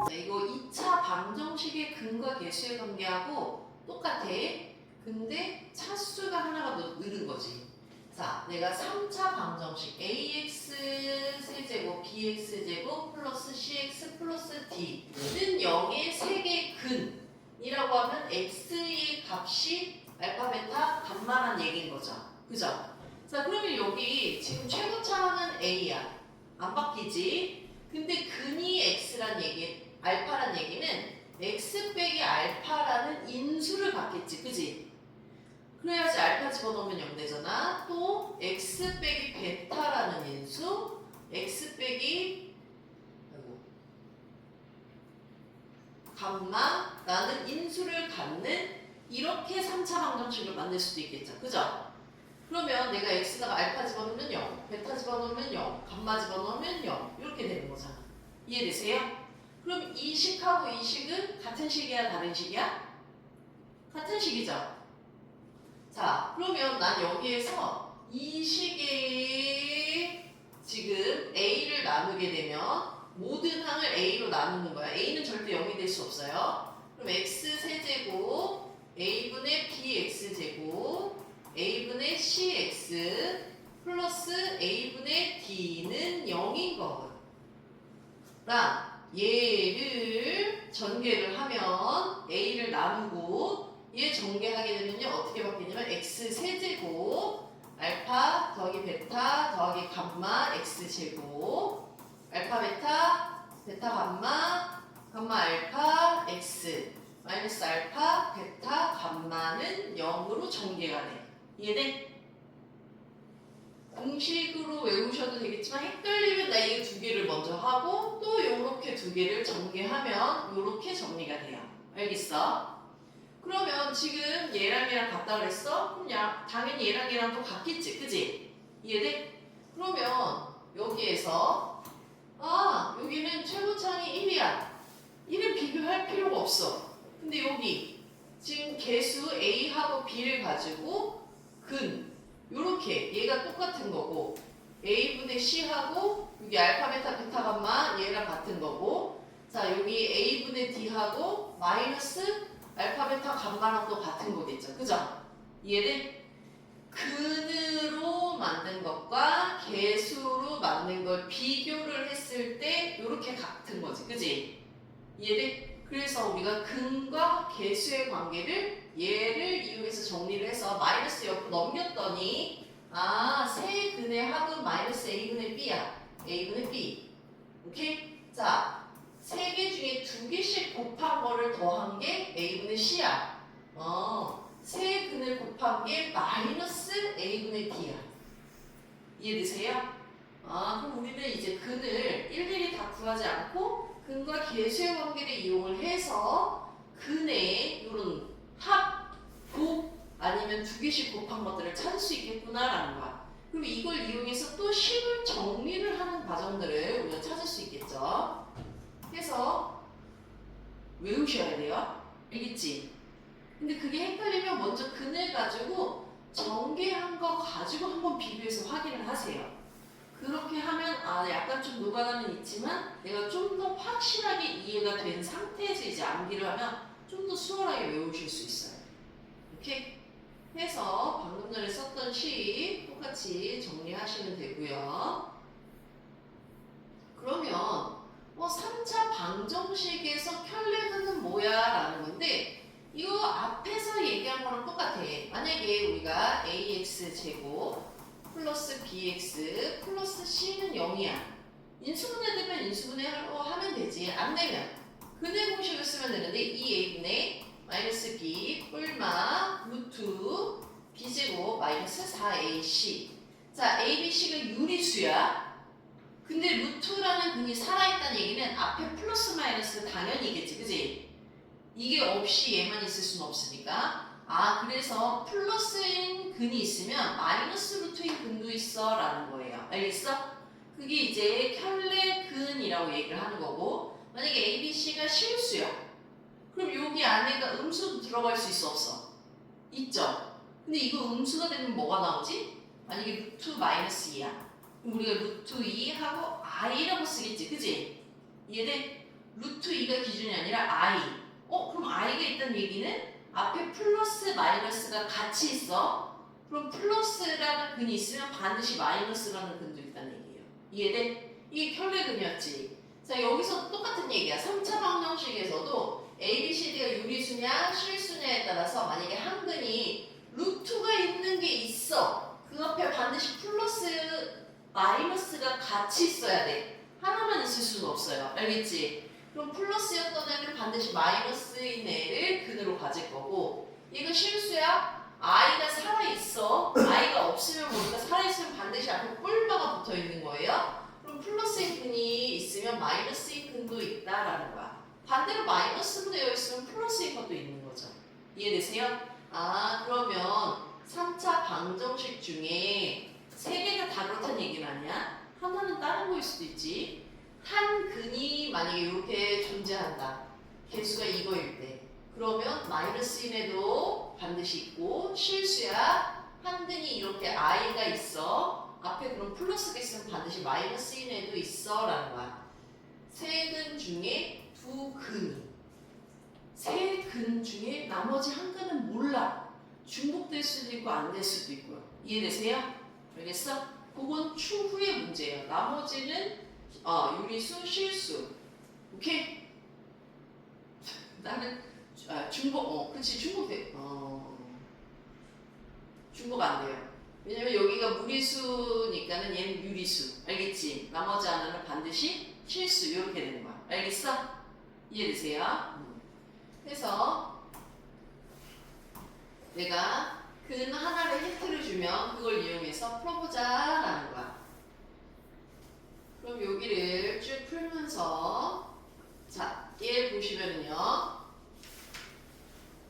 자, 이거 2차 방정식의 근과 계수의 관계하고 똑같아. 근데 차수가 하나가 늘은 거지. 자, 내가 3차 방정식 ax 세제곱 bx제곱 플러스 cx 플러스 d는 0의 세개 근이라고 하면 x의 값이 알파, 베타, 감마란 얘기인 거죠. 그죠? 자, 그러면 여기 지금 최고차는 a야. 안 바뀌지? 근데 근이 x란 얘기, 알파란 얘기는 x 빼기 알파라는 인수를 갖겠지. 그지? 그래야지 알파 집어넣으면 0 되잖아. 또 x 빼기 베타라는 인수, x 빼기 감마라는 인수를 갖는 이렇게 3차 방정식을 만들 수도 있겠죠. 그죠? 그러면 내가 x다가 알파 집어넣으면 0, 베타 집어넣으면 0, 감마 집어넣으면 0 이렇게 되는 거잖아. 이해되세요? 그럼 이 식하고 이 식은 같은 식이야 다른 식이야? 같은 식이죠. 자, 그러면 난 여기에서 이 식에 지금 a를 나누게 되면 모든 항을 a로 나누는 거야. a는 절대 0이 될 수 없어요. 그럼 x 세제곱 a분의 bx제곱 a분의 cx 플러스 a분의 d는 0인 거랑 얘를 전개를 하면 a를 나누고 얘 전개하게 되면요 어떻게 바뀌냐면 x 세제곱 알파 더하기 베타 더하기 감마 x제곱 알파 베타 베타 감마 감마 알파 x 마이너스 알파 베타 감마는 0으로 전개가 돼. 이해돼? 공식으로 외우셔도 되겠지만 헷갈리면 나 이 두 개를 먼저 하고 또 요렇게 두 개를 전개하면 요렇게 정리가 돼요. 알겠어? 그러면 지금 얘랑 같다 그랬어? 그럼 당연히 얘랑 또 같겠지, 그지? 이해돼? 그러면 여기에서 여기는 최고차이 1이야. 1은 비교할 필요가 없어. 근데 여기 지금 개수 A하고 B를 가지고 근 요렇게 얘가 똑같은 거고 A분의 C하고 여기 알파, 베타, 베타, 감마 얘랑 같은 거고 자 여기 A분의 D하고 마이너스 알파, 베타, 감마랑 또 같은 거겠죠. 그죠? 이해돼? 근으로 만든 것과 개수로 만든 걸 비교를 했을 때 이렇게 같은 거지. 그지? 이해돼? 그래서 우리가 근과 개수의 관계를 얘를 이용해서 정리를 해서 마이너스 옆으로 넘겼더니 세 근의 합은 마이너스 a분의 b야. a분의 b. 오케이? 자, 세 개 중에 두 개씩 곱한 거를 더한 게 a분의 c야. 세 근을 곱한 게 마이너스 a분의 b야. 이해되세요? 그럼 우리는 이제 근을 일일이 다 구하지 않고 근과 개수의 관계를 이용을 해서 근의 이런 합, 곱 아니면 두 개씩 곱한 것들을 찾을 수 있겠구나라는 거야. 그럼 이걸 이용해서 또 식을 정리를 하는 과정들을 우리가 찾을 수 있겠죠. 그래서 외우셔야 돼요. 알겠지? 근데 그게 헷갈리면 먼저 근을 가지고 전개한 거 가지고 한번 비교해서 확인을 하세요. 그렇게 하면 약간 좀 노가다는 있지만 내가 좀 더 확실하게 이해가 된 상태에서 이제 암기를 하면 좀 더 수월하게 외우실 수 있어요. 이렇게 해서 방금 전에 썼던 식 똑같이 정리하시면 되고요. 그러면 3차 방정식에서 켤레근은 뭐야? 라는 건데 이거 앞에서 얘기한 거랑 똑같아. 만약에 우리가 ax제곱 플러스 bx 플러스 c는 0이야. 인수분해 되면 인수분해로 하면 되지. 안 되면 근의 공식을 쓰면 되는데 2a분의 마이너스 b 뿔마 루트 b제곱 마이너스 4ac. 자, a, b, c가 유리수야. 근데 루트라는 근이 살아있다는 얘기는 앞에 플러스 마이너스가 당연히겠지. 그지? 이게 없이 얘만 있을 수는 없으니까 그래서 플러스인 근이 있으면 마이너스 루트인 근도 있어 라는 거예요. 알겠어? 그게 이제 켤레근이라고 얘기를 하는 거고 만약에 A, B, C가 실수야. 그럼 여기 안에가 음수도 들어갈 수 있어 없어? 있죠? 근데 이거 음수가 되면 뭐가 나오지? 만약에 루트 마이너스 2야. 우리가 루트 2 하고 i라고 쓰겠지, 그지? 이해돼? 루트 2가 기준이 아니라 i. 그럼 i가 있다는 얘기는 앞에 플러스 마이너스가 같이 있어. 그럼 플러스라는 근이 있으면 반드시 마이너스라는 근도 있다는 얘기예요. 이해돼? 이게 켤레근이었지. 자, 여기서 똑같은 얘기야. 3차 방정식에서도 A, B, C, D가 유리수냐 실수냐에 따라서 만약에 한 근이 루트가 있는 게 있어. 그 앞에 반드시 플러스 마이너스가 같이 있어야 돼. 하나만 있을 수는 없어요. 알겠지? 그럼 플러스였던 애는 반드시 마이너스인 애를 근으로 가질 거고, 얘가 실수야? i가 살아있어. i가 없으면 모르니까 살아있으면 반드시 앞에 뿔마가 붙어 있는 거예요. 그럼 플러스인 근이 있으면 마이너스인 근도 있다라는 거야. 반대로 마이너스로 되어 있으면 플러스인 것도 있는 거죠. 이해되세요? 그러면 3차 방정식 중에 세 개가 다 그렇다는 얘기는 아니야? 하나는 다른 거일 수도 있지. 한 근이 만약에 이렇게 존재한다. 개수가 이거일 때. 그러면 마이너스인에도 반드시 있고, 실수야. 한 근이 이렇게 i가 있어. 앞에 그럼 플러스가 있으면 반드시 마이너스인에도 있어 라는 거야. 세 근 중에 두 근이. 세 근 중에 나머지 한 근은 몰라. 중복될 수도 있고 안 될 수도 있고요. 이해되세요? 알겠어? 그건 추후의 문제예요. 나머지는 유리수, 실수. 오케이? 나는 중복, 그치, 중복돼. 중복 안 돼요. 왜냐면 여기가 무리수니까는 얘는 유리수. 알겠지? 나머지 하나는 반드시 실수. 이렇게 되는 거야. 알겠어? 이해되세요? 그래서 내가 근 하나를 힌트를 주면 그걸 이용해서 풀어보자 라는 거야. 그럼 여기를 쭉 풀면서 자, 얘 보시면은요.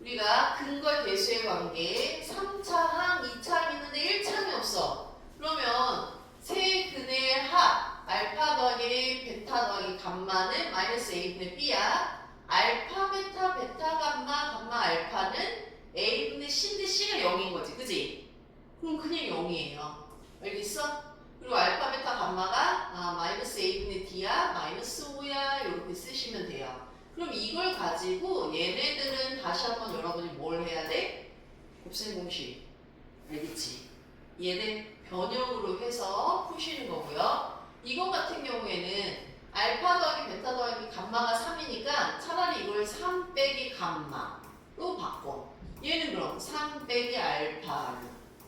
우리가 근과 개수의 관계 3차항, 2차항 있는데 1차항이 없어. 그러면 세 근의 합 알파 더하기 베타 더하기 감마는 마이너스 a분의 b야. 알파 베타 베타 감마 감마 알파는 a분의 c인데 c가 0인 거지, 그지? 그럼 그냥 0이에요. 알겠어? 그리고 알파 베타 감마가 마이너스 a분의 d야, 마이너스 5야 이렇게 쓰시면 돼요. 그럼 이걸 가지고 얘네들은 다시 한번 여러분이 뭘 해야 돼? 곱셈 공식. 알겠지? 얘네 변형으로 해서 푸시는 거고요. 이거 같은 경우에는 알파 더하기 베타 더하기 감마가 3이니까 차라리 이걸 3 빼기 감마로 바꿔. 얘는 그럼 3 빼기 알파로,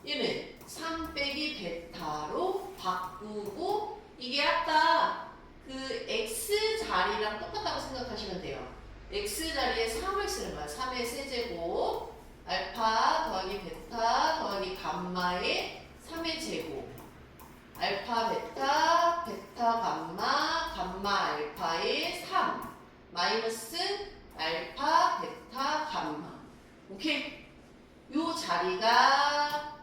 얘는 3 빼기 베타로 바꾸고, 이게 아까 그 x 자리랑 똑같다고 생각하시면 돼요. x 자리에 3을 쓰는 거야. 3의 세제곱 알파 더하기 베타 더하기 감마의 3의 제곱 알파 베타 베타 감마 감마 알파의 3 마이너스 알파 베타 감마. 오케이? 요 자리가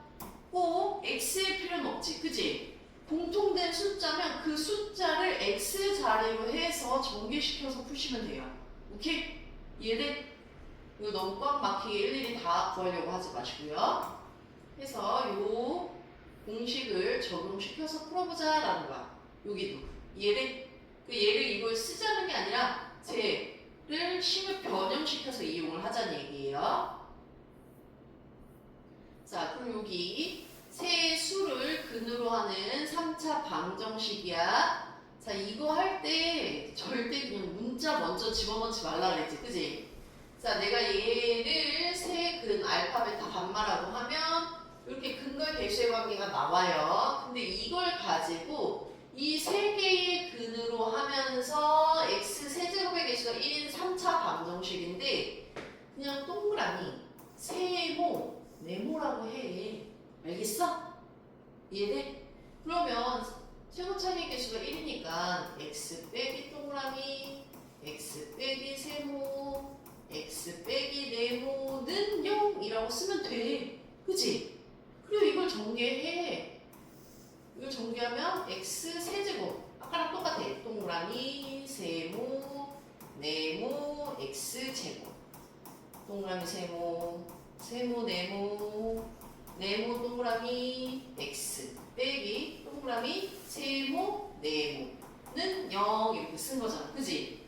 꼭 x일 필요는 없지, 그지? 공통된 숫자면 그 숫자를 x 자리로 해서 전개시켜서 푸시면 돼요. 오케이? 이해돼? 이거 너무 꽉 막히게 일일이 다 구하려고 하지 마시고요. 해서 요 공식을 적용시켜서 풀어보자 라는 거야. 여기도. 이해돼? 얘를 이걸 쓰자는 게 아니라 쟤를 식을 변형시켜서 이용을 하자는 얘기예요. 자, 그럼 여기 세 수를 근으로 하는 3차 방정식이야. 자, 이거 할 때 절대 그냥 문자 먼저 집어넣지 말라 그랬지, 그지? 자, 내가 얘를 세 근 알파 베타 감마라고 하면 이렇게 근과 개수의 관계가 나와요. 근데 이걸 가지고 이 세 개의 근으로 하면서 x 세제곱의 개수가 1인 3차 방정식인데 그냥 동그라미 세모 네모라고 해. 알겠어? 이해돼? 그러면 최고차의 개수가 1이니까 x 빼기 동그라미 x 빼기 세모 x 빼기 네모는 0이라고 쓰면 돼. 그치? 그리고 이걸 전개해. 이걸 전개하면 x 세제곱 아까랑 똑같아. 동그라미 세모 네모 x 제곱 동그라미 세모 세모 네모 네모 동그라미 x 빼기 동그라미 세모 네모는 0 이렇게 쓴 거잖아. 그지?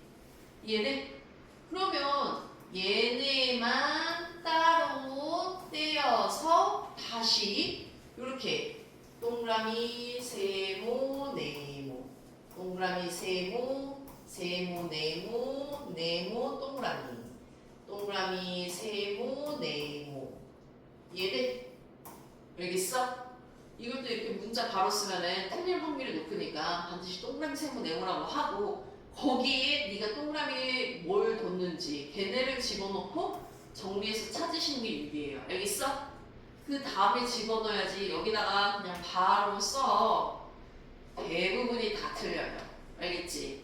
이해돼? 그러면 얘네만 따로 떼어서 다시 이렇게 동그라미 세모 네모 동그라미 세모 세모 네모 네모 동그라미 동그라미 세모 네모 이해돼? 알겠어? 이것도 이렇게 문자 바로 쓰면은 틀릴 확률이 높으니까 반드시 동그라미 세모 네모라고 하고 거기에 네가 동그라미에 뭘 뒀는지 걔네를 집어넣고 정리해서 찾으시는 게 유리해요. 알겠어? 그 다음에 집어넣어야지 여기다가 그냥 바로 써. 대부분이 다 틀려요. 알겠지?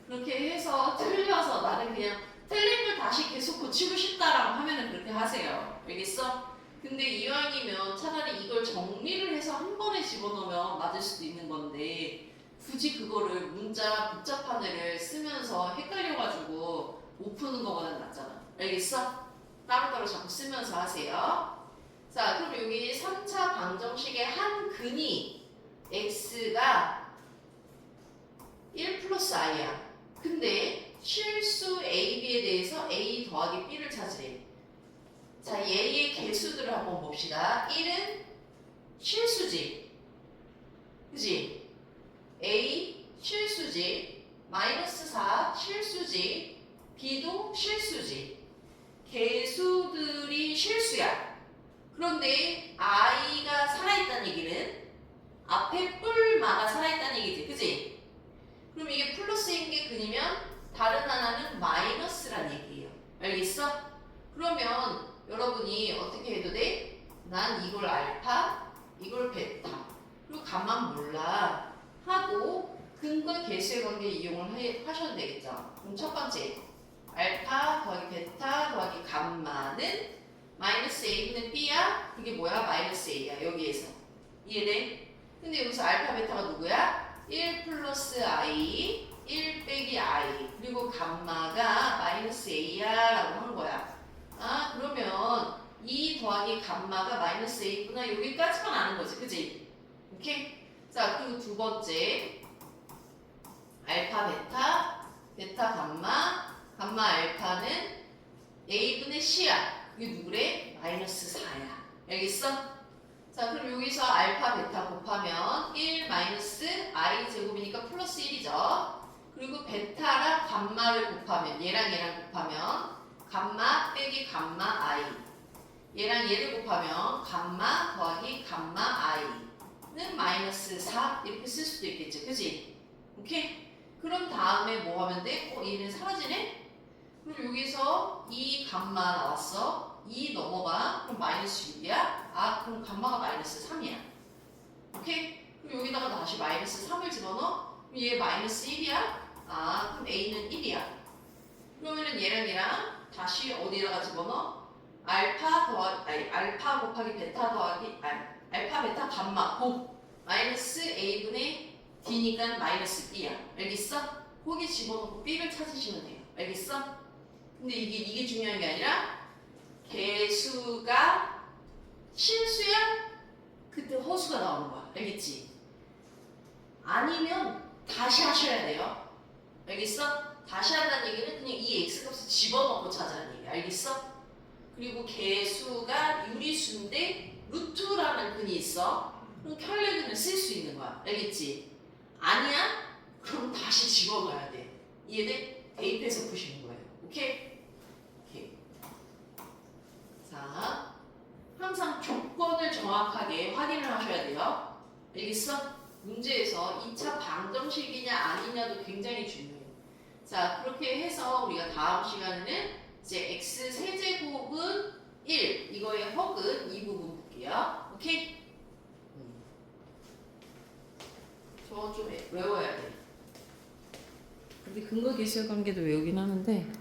그렇게 해서 틀려서 나는 그냥 틀린 걸 다시 계속 고치고 싶다라고 하면은 그렇게 하세요. 알겠어? 근데 이왕이면 차라리 이걸 정리를 해서 한 번에 집어넣으면 맞을 수도 있는 건데 굳이 그거를 문자 복잡한 애를 쓰면서 헷갈려가지고 못 푸는 거보단 낫잖아. 알겠어? 따로따로 자꾸 쓰면서 하세요. 자, 그럼 여기 3차 방정식의 한 근이 x가 1 플러스 i야. 근데 실수 a, b에 대해서 a 더하기 b를 찾으래. 자, 얘의 개수들을 한번 봅시다. 1은 실수지. 그지? a 실수지. 마이너스 4 실수지. b도 실수지. 개수들이 실수야. 그런데 i가 살아있다는 얘기는 앞에 뿔마가 살아있다는 얘기지. 그지? 그럼 이게 플러스인 게 근이면 다른 하나는 마이너스란 얘기예요. 알겠어? 그러면 여러분이 어떻게 해도 돼? 난 이걸 알파, 이걸 베타, 그리고 감만 몰라 하고 근과 개수의 관계 이용을 하셔도 되겠죠. 그럼 첫 번째 알파 더하기 베타 더하기 감마는 마이너스 a분의 b야? 그게 뭐야? 마이너스 a야. 여기에서 이해돼? 근데 여기서 알파 베타가 누구야? 1 플러스 i 1 빼기 i 그리고 감마가 마이너스 a야 라고 한 거야. 아 그러면 2 더하기 감마가 마이너스 a구나. 여기까지만 아는 거지. 그지? 오케이? 자 그리고 두 번째 알파 베타 베타 감마 감마 알파는 a분의 c야. 이게 누구래? 마이너스 4야. 알겠어? 자 그럼 여기서 알파 베타 곱하면 1 마이너스 i 제곱이니까 플러스 1이죠. 그리고 베타랑 감마를 곱하면 얘랑 곱하면 감마 빼기 감마 i 얘랑 얘를 곱하면 감마 더하기 감마 i는 마이너스 4 이렇게 쓸 수도 있겠죠. 그지? 오케이? 그럼 다음에 뭐 하면 돼? 얘는 사라지네? 그럼 여기서 이 감마 나왔어. 2 넘어가. 그럼 마이너스 6이야. 아 그럼 감마가 마이너스 3이야. 오케이? 그럼 여기다가 다시 마이너스 3을 집어넣어. 그럼 얘 마이너스 1이야. 아 그럼 a는 1이야. 그러면은 얘랑 다시 어디다가 집어넣어? 알파 곱하기 베타 더하기 알파 베타 감마 곱 마이너스 a분의 d니까 마이너스 b야. 알겠어? 거기 집어넣고 b를 찾으시면 돼요. 알겠어? 근데 이게 중요한 게 아니라 개수가 실수야? 그때 허수가 나오는 거야. 알겠지? 아니면 다시 하셔야 돼요. 알겠어? 다시 한다는 얘기는 그냥 이 x값을 집어넣고 찾아라는 얘기. 알겠어? 그리고 개수가 유리수인데 루트라는 근이 있어. 그럼 켤레근을 쓸 수 있는 거야. 알겠지? 아니야? 그럼 다시 집어넣어야 돼. 이해돼? 대입해서 푸시는 거예요. 오케이? 오케이. 자, 항상 조건을 정확하게 확인을 하셔야 돼요. 알겠어? 문제에서 2차 방정식이냐 아니냐도 굉장히 중요해요. 자, 그렇게 해서 우리가 다음 시간에는 이제 x 세제곱은 1 이거의 허근 이 부분 볼게요. 오케이? 저거 좀 외워야 돼. 근데 근거 계수의 관계도 외우긴 하는데